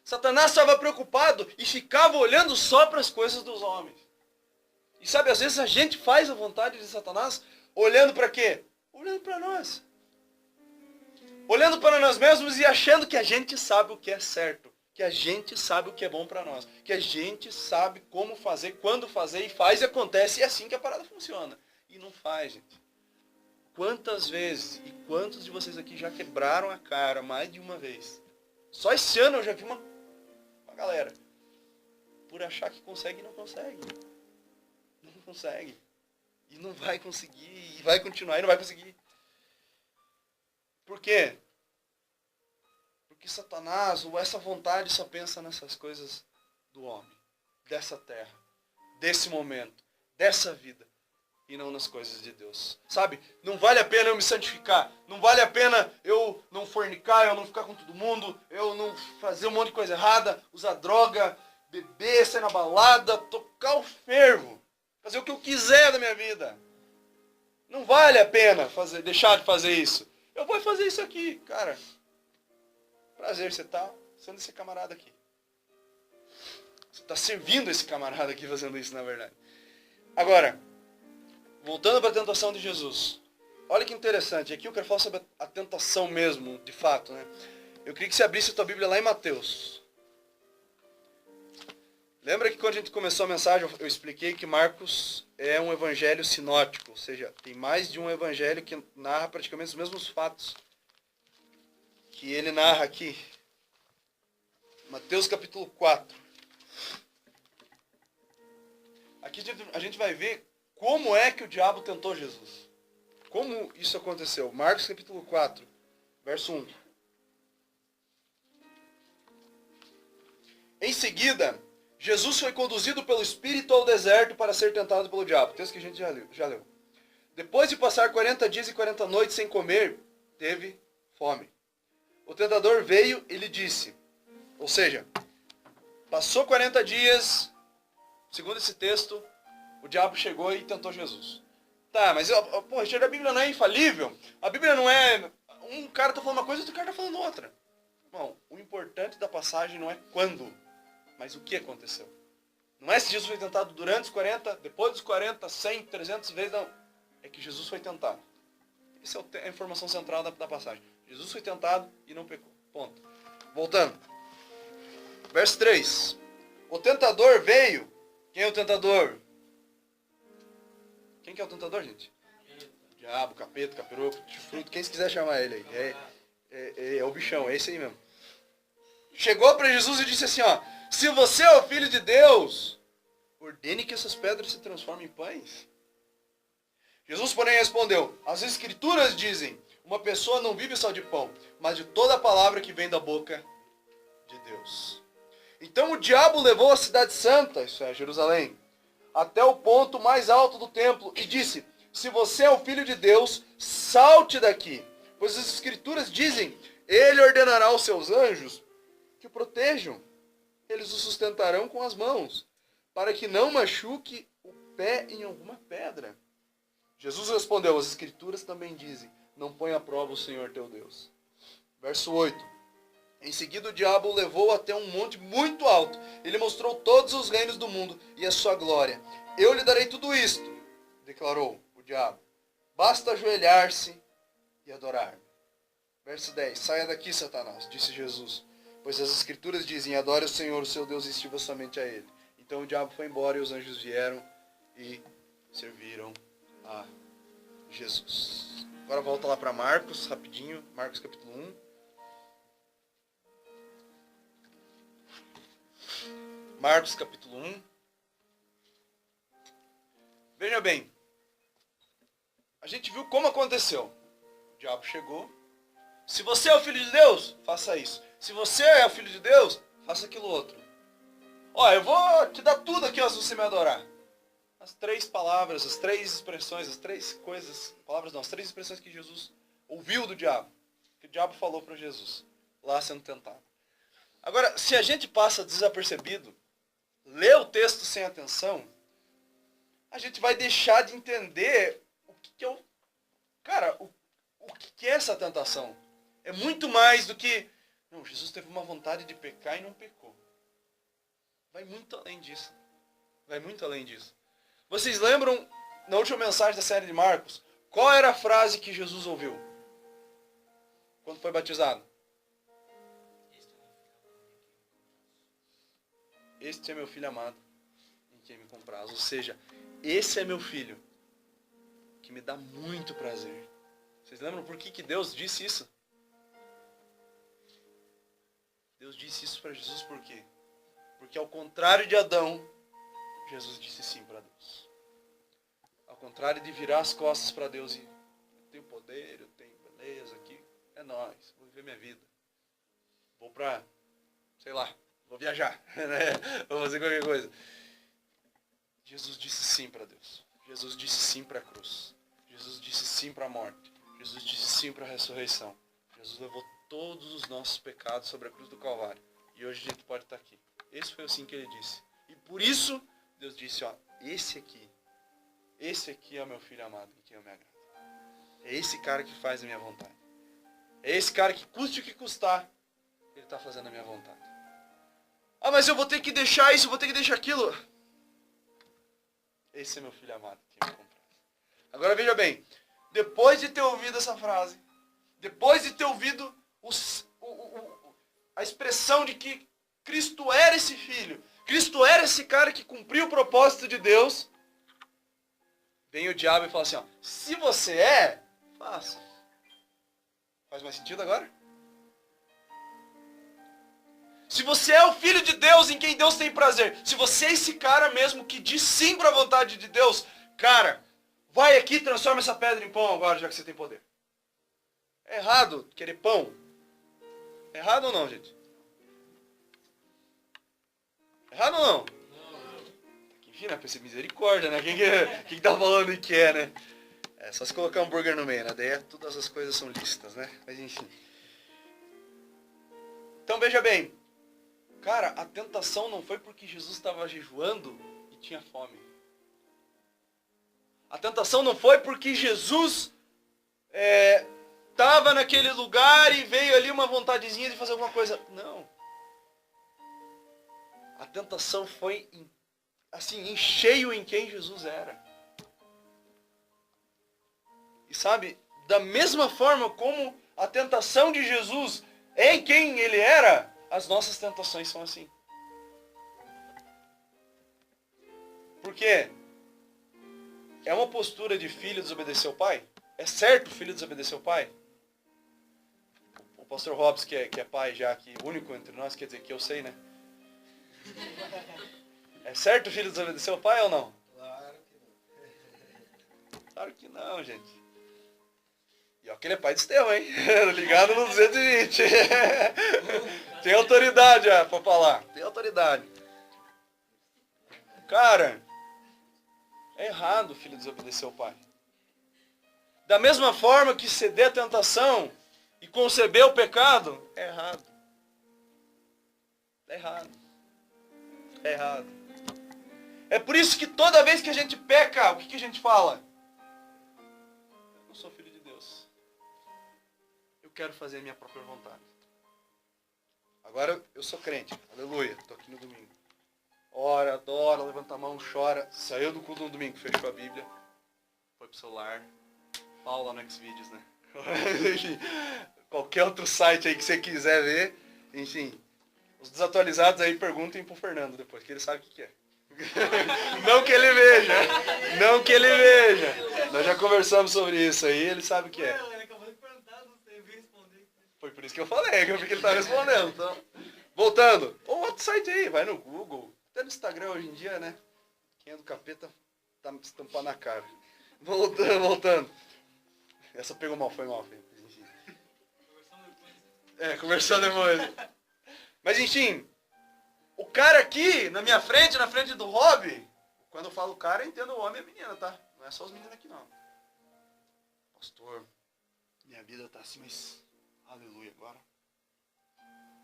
Satanás estava preocupado e ficava olhando só para as coisas dos homens. E sabe, às vezes a gente faz a vontade de Satanás olhando para quê? Olhando para nós. Olhando para nós mesmos e achando que a gente sabe o que é certo. Que a gente sabe o que é bom para nós. Que a gente sabe como fazer, quando fazer, e faz e acontece. E é assim que a parada funciona. E não faz, gente. Quantas vezes e quantos de vocês aqui já quebraram a cara mais de uma vez? Só esse ano eu já vi uma galera por achar que consegue e não consegue. Não consegue. E não vai conseguir. E vai continuar e não vai conseguir. Por quê? Porque Satanás, ou essa vontade, só pensa nessas coisas do homem, dessa terra, desse momento, dessa vida, e não nas coisas de Deus. Sabe? Não vale a pena eu me santificar. Não vale a pena eu não fornicar, eu não ficar com todo mundo, eu não fazer um monte de coisa errada, usar droga, beber, sair na balada, tocar o fervo, fazer o que eu quiser da minha vida. Não vale a pena deixar de fazer isso. Eu vou fazer isso aqui, cara. Prazer, você tá sendo esse camarada aqui. Você está servindo esse camarada aqui fazendo isso, na verdade. Agora, voltando para a tentação de Jesus. Olha que interessante. Aqui eu quero falar sobre a tentação mesmo, de fato, né? Eu queria que você abrisse a tua Bíblia lá em Mateus. Lembra que quando a gente começou a mensagem, eu expliquei que Marcos é um evangelho sinótico. Ou seja, tem mais de um evangelho que narra praticamente os mesmos fatos que ele narra aqui. Mateus capítulo 4. Aqui a gente vai ver como é que o diabo tentou Jesus. Como isso aconteceu. Marcos capítulo 4, verso 1. Em seguida, Jesus foi conduzido pelo Espírito ao deserto para ser tentado pelo diabo. Texto que a gente já leu. Depois de passar 40 dias e 40 noites sem comer, teve fome. O tentador veio e lhe disse, ou seja, passou 40 dias, segundo esse texto, o diabo chegou e tentou Jesus. Tá, mas a Bíblia não é infalível? A Bíblia não é... Um cara está falando uma coisa e outro cara está falando outra. Bom, o importante da passagem não é quando, mas o que aconteceu. Não é se Jesus foi tentado durante os 40, depois dos 40, 100, 300 vezes, não. É que Jesus foi tentado. Essa é a informação central da passagem. Jesus foi tentado e não pecou. Ponto. Voltando. Verso 3. O tentador veio. Quem é o tentador? Quem que é o tentador, gente? Diabo, capeta, capiroco, fruto, quem quiser chamar ele aí. É o bichão, é esse aí mesmo. Chegou para Jesus e disse assim, ó, se você é o Filho de Deus, ordene que essas pedras se transformem em pães. Jesus, porém, respondeu, as Escrituras dizem, uma pessoa não vive só de pão, mas de toda a palavra que vem da boca de Deus. Então o diabo levou a cidade santa, isso é, Jerusalém, até o ponto mais alto do templo e disse, se você é o Filho de Deus, salte daqui, pois as Escrituras dizem, ele ordenará aos seus anjos que o protejam. Eles o sustentarão com as mãos, para que não machuque o pé em alguma pedra. Jesus respondeu, as Escrituras também dizem, não põe à prova o Senhor teu Deus. Verso 8. Em seguida o diabo o levou até um monte muito alto. Ele mostrou todos os reinos do mundo e a sua glória. Eu lhe darei tudo isto, declarou o diabo. Basta ajoelhar-se e adorar-me. Verso 10. Saia daqui, Satanás, disse Jesus. Pois as Escrituras dizem, adore o Senhor, o seu Deus, e sirva somente a Ele. Então o diabo foi embora e os anjos vieram e serviram a Jesus. Agora volta lá para Marcos, rapidinho. Marcos capítulo 1. Marcos capítulo 1. Veja bem. A gente viu como aconteceu. O diabo chegou. Se você é o Filho de Deus, faça isso. Se você é o Filho de Deus, faça aquilo outro. Ó, eu vou te dar tudo aqui, ó, se você me adorar. As três palavras, as três expressões, as três coisas, palavras não, as três expressões que Jesus ouviu do diabo. Que o diabo falou para Jesus, lá sendo tentado. Agora, se a gente passa desapercebido, lê o texto sem atenção, a gente vai deixar de entender o que é o... Cara, o que é essa tentação? É muito mais do que... Não, Jesus teve uma vontade de pecar e não pecou. Vai muito além disso. Vai muito além disso. Vocês lembram, na última mensagem da série de Marcos, qual era a frase que Jesus ouviu? Quando foi batizado? Este é meu filho amado, em quem me compraz. Ou seja, esse é meu filho, que me dá muito prazer. Vocês lembram por que Deus disse isso? Deus disse isso para Jesus por quê? Porque ao contrário de Adão, Jesus disse sim para Deus. Ao contrário de virar as costas para Deus e eu tenho poder, eu tenho beleza aqui, é nóis, vou viver minha vida. Vou para, sei lá, vou viajar, né? Vou fazer qualquer coisa. Jesus disse sim para Deus. Jesus disse sim para a cruz. Jesus disse sim para a morte. Jesus disse sim para a ressurreição. Jesus levou todos os nossos pecados sobre a cruz do Calvário. E hoje a gente pode estar aqui. Esse foi o sim que ele disse. E por isso, Deus disse, ó, esse aqui é o meu filho amado, em quem eu me agrado. É esse cara que faz a minha vontade. É esse cara que custe o que custar, ele está fazendo a minha vontade. Ah, mas eu vou ter que deixar isso, eu vou ter que deixar aquilo. Esse é meu filho amado, em quem eu me comprazo. Agora veja bem, depois de ter ouvido essa frase, depois de ter ouvido a expressão de que Cristo era esse filho, Cristo era esse cara que cumpriu o propósito de Deus, vem o diabo e fala assim, ó, se você é, faça. Faz mais sentido agora? Se você é o filho de Deus em quem Deus tem prazer, se você é esse cara mesmo que diz sim para a vontade de Deus, cara, vai aqui e transforma essa pedra em pão agora, já que você tem poder. É errado querer pão? É errado ou não, gente? É errado ou não? Enfim, né? Pensei, misericórdia, né? Quem tá falando que é, né? É só se colocar um hambúrguer no meio, né? Daí todas as coisas são lícitas, né? Mas enfim. Então veja bem. Cara, a tentação não foi porque Jesus estava jejuando e tinha fome. A tentação não foi porque Jesus estava naquele lugar e veio ali uma vontadezinha de fazer alguma coisa. Não. A tentação foi assim, em cheio em quem Jesus era. E sabe, da mesma forma como a tentação de Jesus é em quem ele era, as nossas tentações são assim. Por quê? É uma postura de filho desobedecer o pai? É certo o filho desobedecer o pai? O pastor Hobbes, que é pai já aqui, único entre nós, quer dizer que eu sei, né? É certo o filho desobedecer o pai ou não? Claro que não. Claro que não, gente. E ó que ele é pai de Estevão, hein? Ligado no 220. Tem autoridade pra falar. Tem autoridade. Cara, é errado o filho desobedecer o pai. Da mesma forma que ceder à tentação e conceber o pecado, é errado. É errado. É errado. É por isso que toda vez que a gente peca, o que a gente fala? Eu não sou filho de Deus. Eu quero fazer a minha própria vontade. Agora eu sou crente. Aleluia. Estou aqui no domingo. Ora, adora, levanta a mão, chora. Saiu do culto no domingo, fechou a Bíblia. Foi pro celular. Fala lá no Xvideos, né? Enfim, qualquer outro site aí que você quiser ver. Enfim, os desatualizados aí perguntem pro Fernando depois, que ele sabe o que é. Não que ele veja. Não que ele veja. Nós já conversamos sobre isso aí, ele sabe o que é. Ele acabou de perguntar, não sei, vim responder. Foi por isso que eu falei, que eu vi que ele estava respondendo. Então, voltando. Ou outro site aí, vai no Google. Até no Instagram hoje em dia, né? Quem é do capeta tá me estampando na cara. Voltando. Essa pegou mal, foi mal. Enfim. Conversando depois. Mas enfim, o cara aqui, na minha frente, na frente do Rob, quando eu falo cara, eu entendo o homem e a menina, tá? Não é só os meninos aqui, não. Pastor, minha vida tá assim, mas aleluia agora.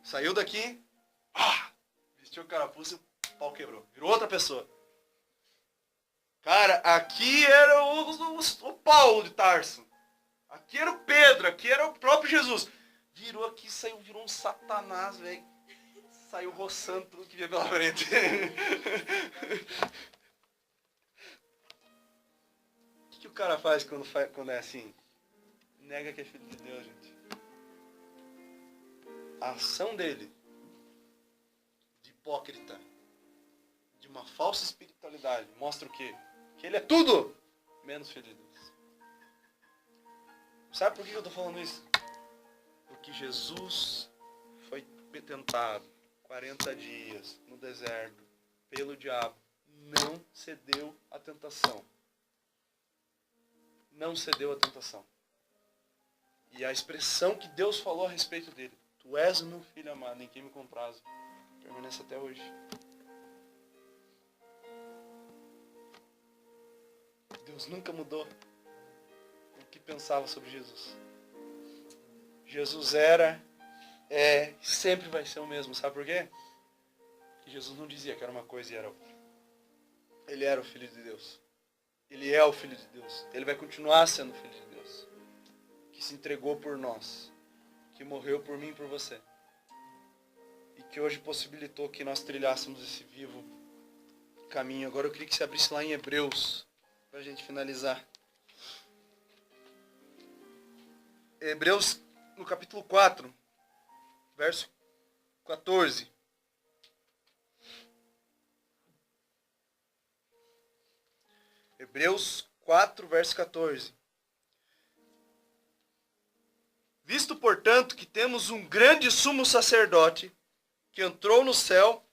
Saiu daqui, vestiu o carapuço e o pau quebrou. Virou outra pessoa. Cara, aqui era o Paulo de Tarso. Aqui era o Pedro, aqui era o próprio Jesus. Virou aqui, virou um satanás, velho. Saiu roçando tudo que vinha pela frente. O que o cara faz quando é assim? Nega que é filho de Deus, gente. A ação dele, de hipócrita, de uma falsa espiritualidade, mostra o quê? Que ele é tudo menos filho de Deus. Sabe por que eu tô falando isso? Porque Jesus foi tentado 40 dias no deserto pelo diabo. Não cedeu à tentação. Não cedeu à tentação. E a expressão que Deus falou a respeito dele: tu és o meu filho amado, em quem me comprazo, permanece até hoje. Deus nunca mudou o que pensava sobre Jesus. Jesus era, é, sempre vai ser o mesmo. Sabe por quê? Porque Jesus não dizia que era uma coisa e era outra. Ele era o Filho de Deus. Ele é o Filho de Deus. Ele vai continuar sendo o Filho de Deus. Que se entregou por nós. Que morreu por mim e por você. E que hoje possibilitou que nós trilhássemos esse vivo caminho. Agora eu queria que você abrisse lá em Hebreus, para a gente finalizar. Hebreus, no capítulo 4, verso 14. Hebreus 4, verso 14. Visto, portanto, que temos um grande sumo sacerdote que entrou no céu,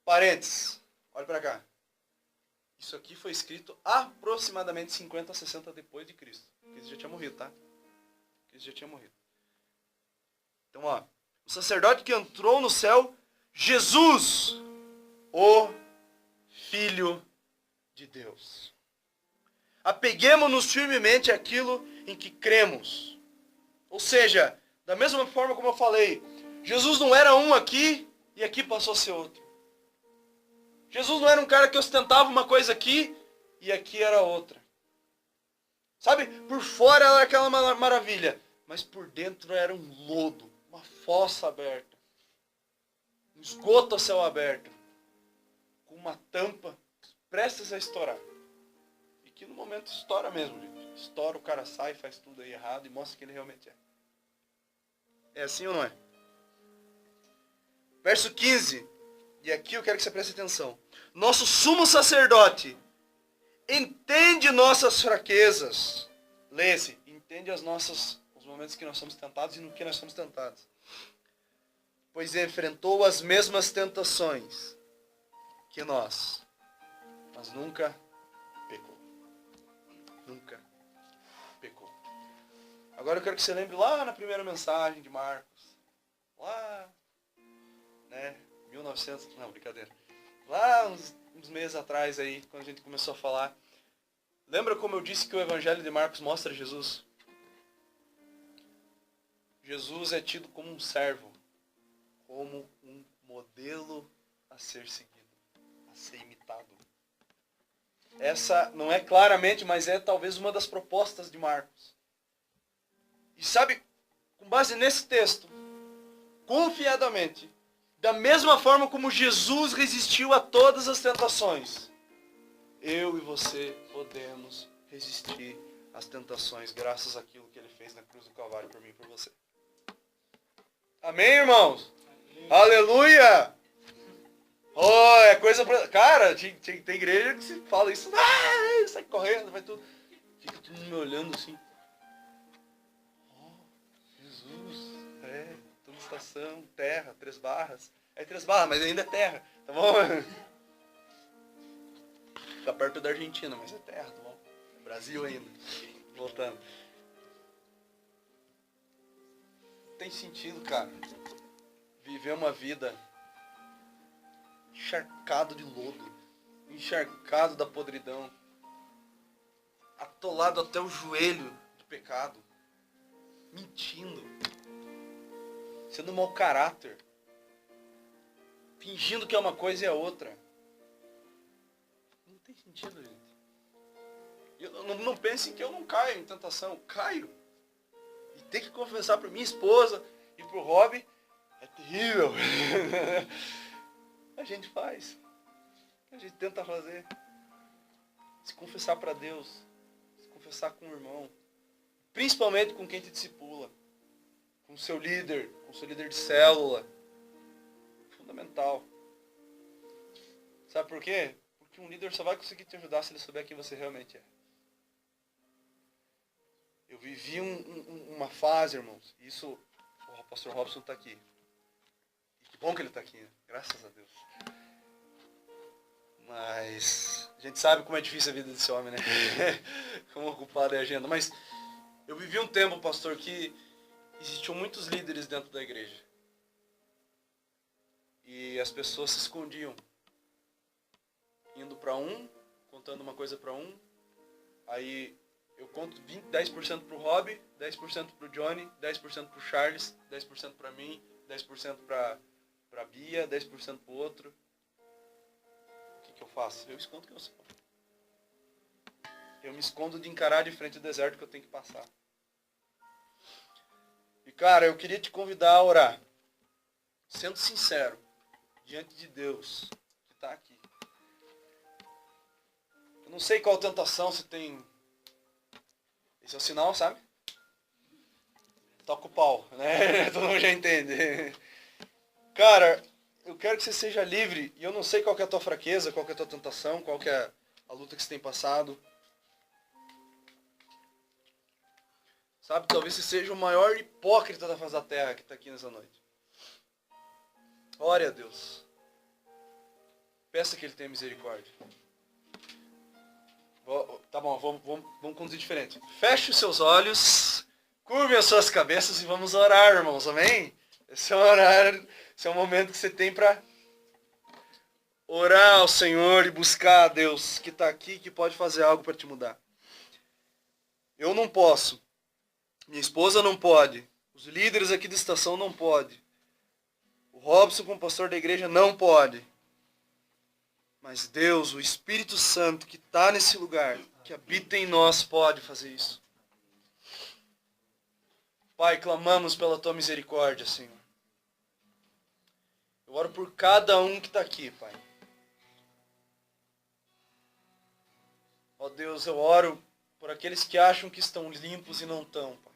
parênteses, olha para cá. Isso aqui foi escrito aproximadamente 50 a 60 depois de Cristo. Cristo já tinha morrido, tá? Cristo já tinha morrido. Então, ó, o sacerdote que entrou no céu, Jesus, o Filho de Deus. Apeguemo-nos firmemente àquilo em que cremos. Ou seja, da mesma forma como eu falei, Jesus não era um aqui e aqui passou a ser outro. Jesus não era um cara que ostentava uma coisa aqui e aqui era outra. Sabe, por fora era aquela maravilha, mas por dentro era um lodo, uma fossa aberta, um esgoto a céu aberto, com uma tampa prestes a estourar. E que no momento estoura mesmo, gente. Estoura, o cara sai, faz tudo aí errado e mostra que ele realmente é. É assim ou não é? Verso 15. E aqui eu quero que você preste atenção. Nosso sumo sacerdote entende nossas fraquezas. Lê-se. Entende os momentos que nós somos tentados e no que nós somos tentados. Pois enfrentou as mesmas tentações que nós. Mas nunca pecou. Nunca pecou. Agora eu quero que você lembre lá na primeira mensagem de Marcos. Lá, né? 1900, não, brincadeira. Lá uns meses atrás aí, quando a gente começou a falar. Lembra como eu disse que o Evangelho de Marcos mostra Jesus? Jesus é tido como um servo, como um modelo a ser seguido, a ser imitado. Essa não é claramente, mas é talvez uma das propostas de Marcos. E sabe, com base nesse texto, confiadamente, da mesma forma como Jesus resistiu a todas as tentações, eu e você podemos resistir às tentações graças àquilo que ele fez na cruz do Calvário por mim e por você. Amém, irmãos? Amém. Aleluia! Oh, é coisa pra... Cara, tem igreja que se fala isso, sai correndo, vai tudo. Fica todo mundo me olhando assim. Oh, Jesus, toda estação, terra, 3 barras. É 3 barras, mas ainda é terra, tá bom? Fica perto da Argentina, mas é terra, tá bom? É Brasil ainda. Voltando. Tem sentido, cara, viver uma vida encharcado de lodo, encharcado da podridão, atolado até o joelho de pecado, mentindo, sendo mau caráter, fingindo que é uma coisa e é outra. Não tem sentido, gente. Não pensem que eu não caio em tentação. Caio. E tem que confessar para minha esposa e para o Rob. É terrível. A gente faz. A gente tenta fazer. Se confessar para Deus. Se confessar com o irmão. Principalmente com quem te discipula. Com o seu líder. Com o seu líder de célula. Fundamental. Sabe por quê? Porque um líder só vai conseguir te ajudar se ele souber quem você realmente é. Eu vivi uma fase, irmãos. Isso, o pastor Robson está aqui. E que bom que ele está aqui, né? Graças a Deus. Mas a gente sabe como é difícil a vida desse homem, né? Como ocupado é a agenda. Mas eu vivi um tempo, pastor, que existiam muitos líderes dentro da igreja. E as pessoas se escondiam. Indo para um, contando uma coisa para um, Aí eu conto 10% pro Rob, 10% pro Johnny, 10% pro Charles, 10% pra mim, 10% pra Bia, 10% pro outro. O que eu faço? Eu escondo que eu sou. Eu me escondo de encarar de frente o deserto que eu tenho que passar. E cara, eu queria te convidar a orar. Sendo sincero, diante de Deus, que está aqui. Eu não sei qual tentação você tem. Esse é o sinal, sabe? Toca o pau, né? Todo mundo já entende. Cara, eu quero que você seja livre. E eu não sei qual que é a tua fraqueza, qual que é a tua tentação, qual que é a luta que você tem passado. Sabe, talvez você seja o maior hipócrita da face da terra que está aqui nessa noite. Ore a Deus. Peça que Ele tenha misericórdia. Tá bom, vamos conduzir diferente. Feche os seus olhos, curve as suas cabeças e vamos orar, irmãos, amém? Esse é o horário, esse é o momento que você tem para orar ao Senhor e buscar a Deus que está aqui, que pode fazer algo para te mudar. Eu não posso, minha esposa não pode, os líderes aqui da estação não podem, o Robson como pastor da igreja não pode. Mas Deus, o Espírito Santo que está nesse lugar, que habita em nós, pode fazer isso. Pai, clamamos pela Tua misericórdia, Senhor. Eu oro por cada um que está aqui, Pai. Ó Deus, eu oro por aqueles que acham que estão limpos e não estão, Pai.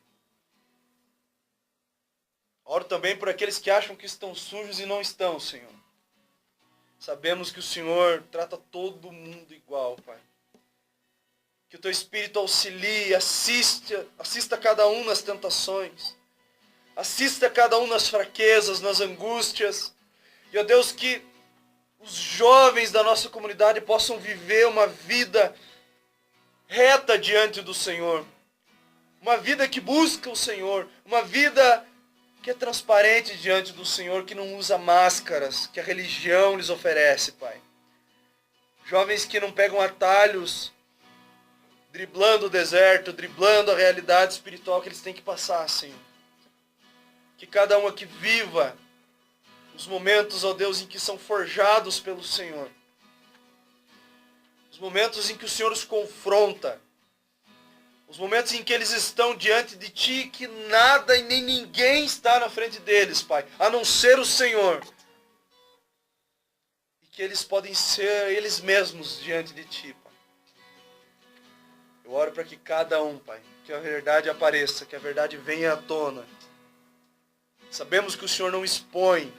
Oro também por aqueles que acham que estão sujos e não estão, Senhor. Sabemos que o Senhor trata todo mundo igual, Pai. Que o Teu Espírito auxilie, assista cada um nas tentações. Assista cada um nas fraquezas, nas angústias. E, ó Deus, que os jovens da nossa comunidade possam viver uma vida reta diante do Senhor. Uma vida que busca o Senhor. Uma vida que é transparente diante do Senhor, que não usa máscaras, que a religião lhes oferece, Pai. Jovens que não pegam atalhos, driblando o deserto, driblando a realidade espiritual que eles têm que passar, Senhor. Que cada um aqui viva os momentos, ó Deus, em que são forjados pelo Senhor. Os momentos em que o Senhor os confronta. Os momentos em que eles estão diante de Ti, que nada e nem ninguém está na frente deles, Pai, a não ser o Senhor. E que eles podem ser eles mesmos diante de Ti, Pai. Eu oro para que cada um, Pai, que a verdade apareça, que a verdade venha à tona. Sabemos que o Senhor não expõe,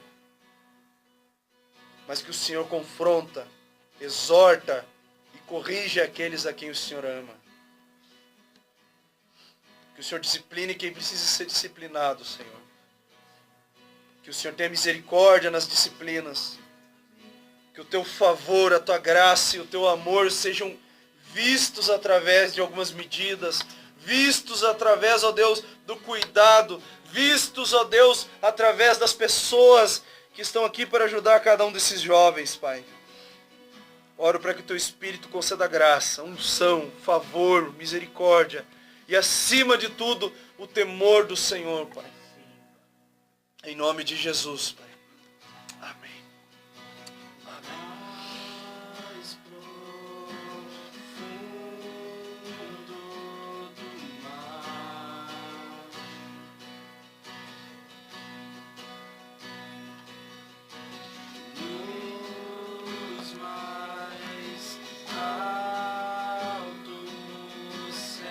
mas que o Senhor confronta, exorta e corrige aqueles a quem o Senhor ama. Que o Senhor discipline quem precisa ser disciplinado, Senhor. Que o Senhor tenha misericórdia nas disciplinas. Que o Teu favor, a Tua graça e o Teu amor sejam vistos através de algumas medidas. Vistos através, ó Deus, do cuidado. Vistos, ó Deus, através das pessoas que estão aqui para ajudar cada um desses jovens, Pai. Oro para que o Teu Espírito conceda graça, unção, favor, misericórdia. E acima de tudo, o temor do Senhor, Pai. Em nome de Jesus, Pai. Amém. Mais profundo do mar, luz mais alto no céu,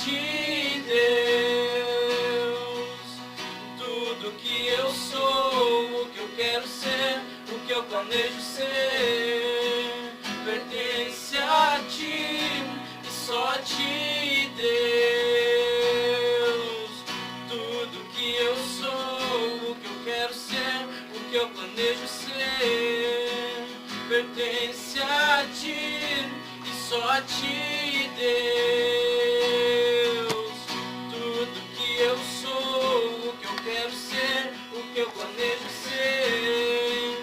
ti, Deus. Tudo que eu sou, o que eu quero ser, o que eu planejo ser, pertence a ti e só a ti, Deus. Tudo que eu sou, o que eu quero ser, o que eu planejo ser, pertence a ti e só a ti, Deus. Tudo que eu sou, o que eu quero ser, o que eu planejo ser,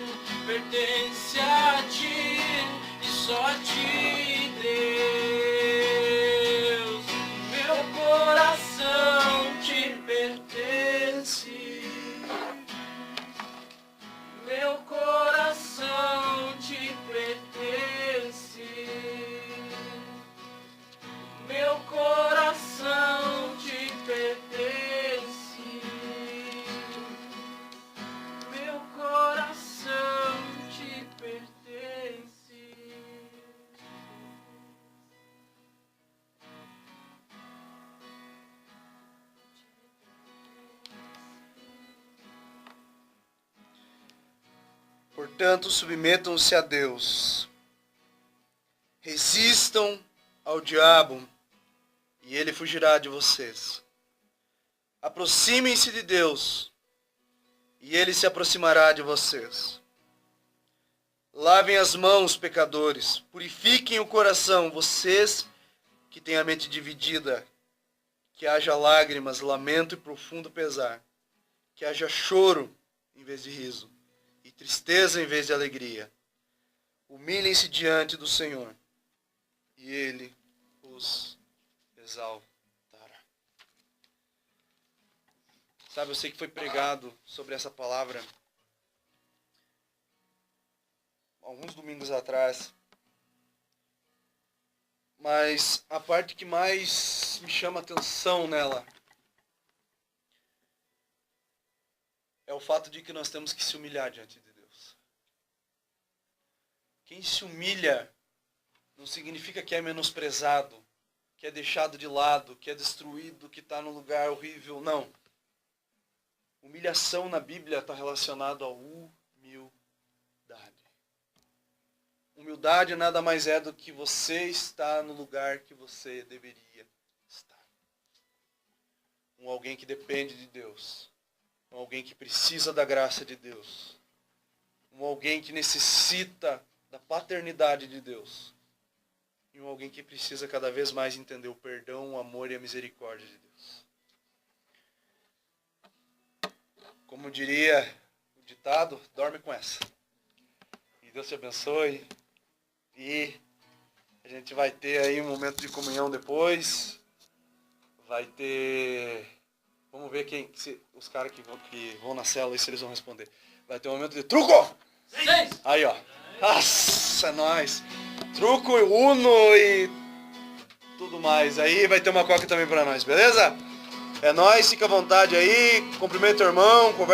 pertence a ti e só a ti, Deus. Meu coração te pertence. Meu coração te pertence. Meu coração te pertence. Meu coração te pertence. Portanto, submetam-se a Deus. Resistam ao diabo, e ele fugirá de vocês. Aproximem-se de Deus, e ele se aproximará de vocês. Lavem as mãos, pecadores. Purifiquem o coração, vocês que têm a mente dividida. Que haja lágrimas, lamento e profundo pesar. Que haja choro em vez de riso, e tristeza em vez de alegria. Humilhem-se diante do Senhor, e Ele os exaltará. Sabe, eu sei que foi pregado sobre essa palavra alguns domingos atrás, mas a parte que mais me chama a atenção nela é o fato de que nós temos que se humilhar diante de Deus. Quem se humilha não significa que é menosprezado, que é deixado de lado, que é destruído, que está num lugar horrível. Não. Humilhação na Bíblia está relacionado à humildade. Humildade nada mais é do que você estar no lugar que você deveria estar. Alguém que depende de Deus. Alguém que precisa da graça de Deus. Alguém que necessita da paternidade de Deus. E alguém que precisa cada vez mais entender o perdão, o amor e a misericórdia de Deus. Como diria o ditado, dorme com essa. E Deus te abençoe. E a gente vai ter aí um momento de comunhão depois. Vai ter... Vamos ver os caras que vão na célula, se eles vão responder. Vai ter um momento de truco! 6! Aí, ó. Nossa, é nóis. Truco, Uno e tudo mais. Aí vai ter uma coca também pra nós, beleza? É nóis, fica à vontade aí. Cumprimenta o irmão, conversa.